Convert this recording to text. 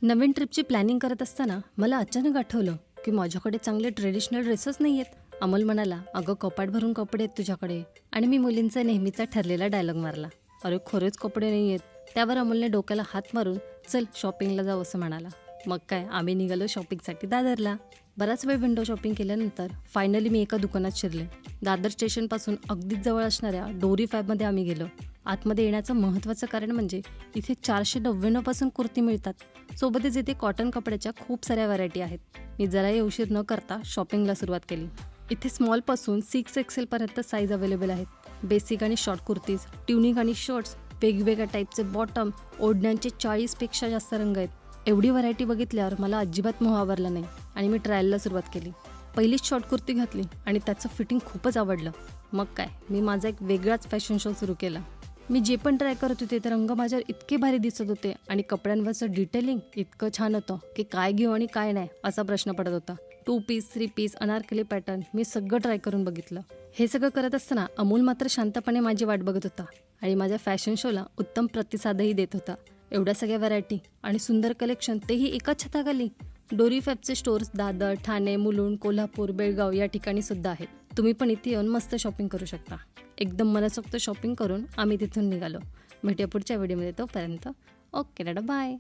नवीन ट्रिपची planning करत असताना मला अचानक आठवलं की माझ्याकडे चांगले ट्रेडिशनल ड्रेसेस नाही आहेत. अमोल म्हणाला, अगं कपाट भरून कपडे आहेत तुझ्याकडे. आणि मी मुलींचा नेहमीचा ठरलेला डायलॉग मारला, अरे खरेच कपडे नाही आहेत. त्यावर अमोलने डोक्याला हात मारून चल शॉपिंगला जाऊ असं म्हणाला. मग काय, आम्ही निघालो शॉपिंगसाठी दादरला. बराच वेळ विंडो शॉपिंग केल्यानंतर फायनली मी एका दुकानात शिरले. दादर स्टेशनपासून अगदीच जवळ असणाऱ्या डोरी फॅबमध्ये आम्ही गेलो. आतमध्ये येण्याचं महत्त्वाचं कारण म्हणजे इथे 499 कुर्ती मिळतात. सोबतच इथे कॉटन कपड्याच्या खूप साऱ्या व्हरायटी आहेत. मी जराही उशीर न करता शॉपिंगला सुरुवात केली. इथे स्मॉलपासून 6XL पर्यंत साईज अवेलेबल आहेत. बेसिक आणि शॉर्ट कुर्तीज, ट्युनिक आणि शर्ट्स, वेगवेगळ्या टाईपचे बॉटम, ओढण्यांचे 40पेक्षा जास्त रंग आहेत. एवढी व्हरायटी बघितल्यावर मला अजिबात मोह आवरला नाही आणि मी ट्रायलला सुरुवात केली. पहिलीच शॉर्ट कुर्ती घातली आणि त्याचं फिटिंग खूपच आवडलं. मग काय, मी माझा एक वेगळाच फॅशन शो सुरू केला. मी जे पण ट्राय करत होते ते रंग माझ्यावर इतके भारी दिसत होते आणि कपड्यांवरचं डिटेलिंग इतकं छान होतं की काय घेऊ आणि काय नाही असा प्रश्न पडत होता. 2 पीस, 3 पीस, अनारकली पॅटर्न मी सगळं ट्राय करून बघितलं. हे सगळं करत असताना अमोल मात्र शांतपणे माझी वाट बघत होता आणि माझ्या फॅशन शोला उत्तम प्रतिसादही देत होता. एवढ्या सगळ्या व्हरायटी आणि सुंदर कलेक्शन, तेही एकाच छताखाली. डोरी फॅबचे स्टोर्स दादर, ठाणे, मुलुंड, कोल्हापूर, बेळगाव या ठिकाणी सुद्धा आहेत. तुम्ही पण इथे येऊन मस्त शॉपिंग करू शकता. एकदम मनसोक्त शॉपिंग करून आम्ही तिथून निघालो. भेटूया पुढच्या व्हिडिओमध्ये. तोपर्यंत ओके दादा, बाय.